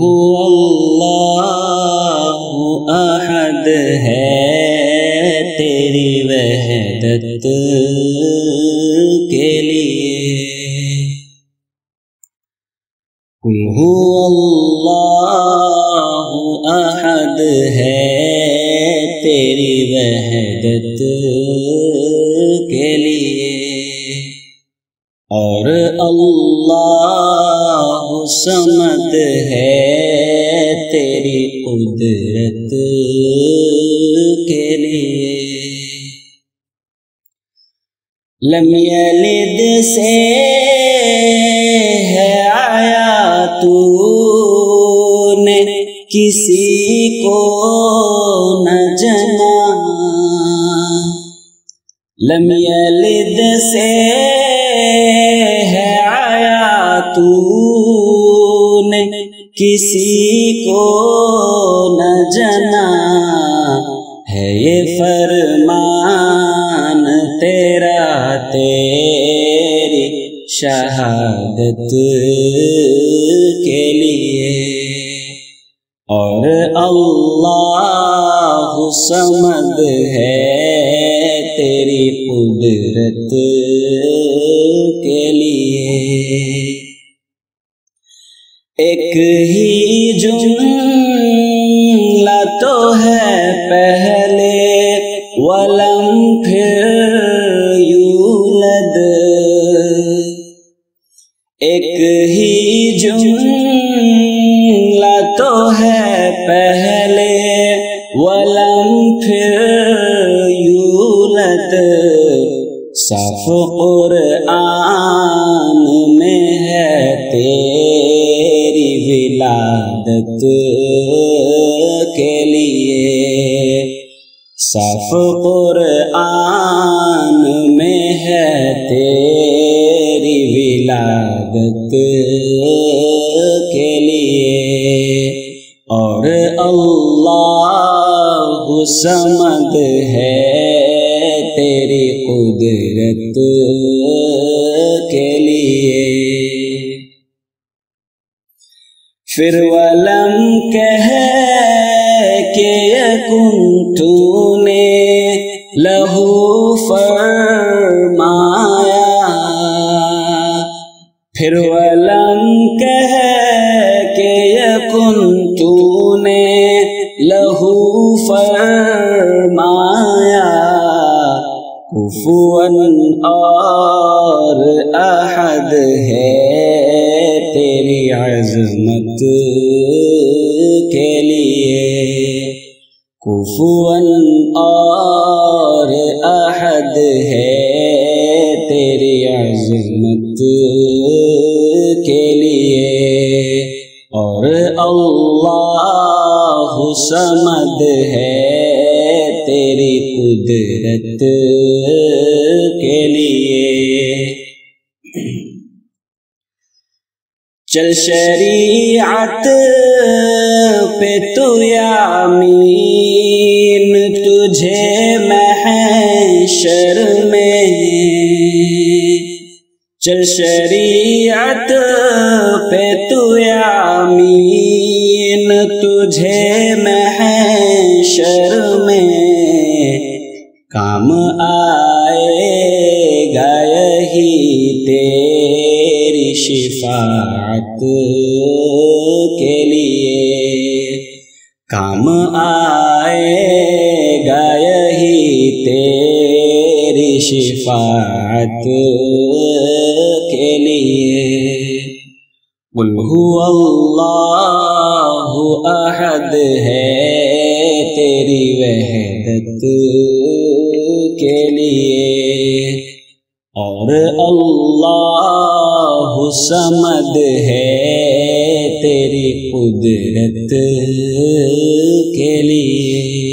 हुवल्लाहु अहद है तेरी वहदत के लिए। कुल हुवल्लाहु अहद है तेरी वहदत के लिए, और अल्लाह समद है तेरी कुदरत के लिए। लम यलिद से है आया तूने किसी को न जना, लम यलिद से है आया तूने किसी को न जना, है ये फरमान तेरा तेरी शहादत के लिए, और अल्लाह समद है तेरी कुदरत के लिए। एक ही जुमला तो है पहले वलम फिर यूलद, एक ही जुमला तो है पहले वलम फिर यूलद, साफ कुरआन में है तेरी विलादत के लिए, साफ कुरआन में है तेरी विलादत के लिए, और अल्लाह समद है तेरी कुदरत के लिए। फिर वलम कह के यकुन तूने लहू फरमाया, फिर वलम कह के यकुन तूने लहू फरमाया, कुफुवन और अहद है तेरी अज़मत के लिए, कुफुवन और अहद है तेरी अज़मत के लिए, और अल्लाह समद है तेरी कुदरत के लिए। चल शरीअत पे तू यामीन तुझे महशर में, चल शरीअत पे तू यामीन तुझे महशर में, काम आएगा यही तेरी शिफाअत के लिए, काम आएगा यही तेरी शिफाअत के लिए। कुल हुवल्लाहु अहद है तेरी वहदत के लिए, और अल्लाह समद है तेरी कुदरत के लिए।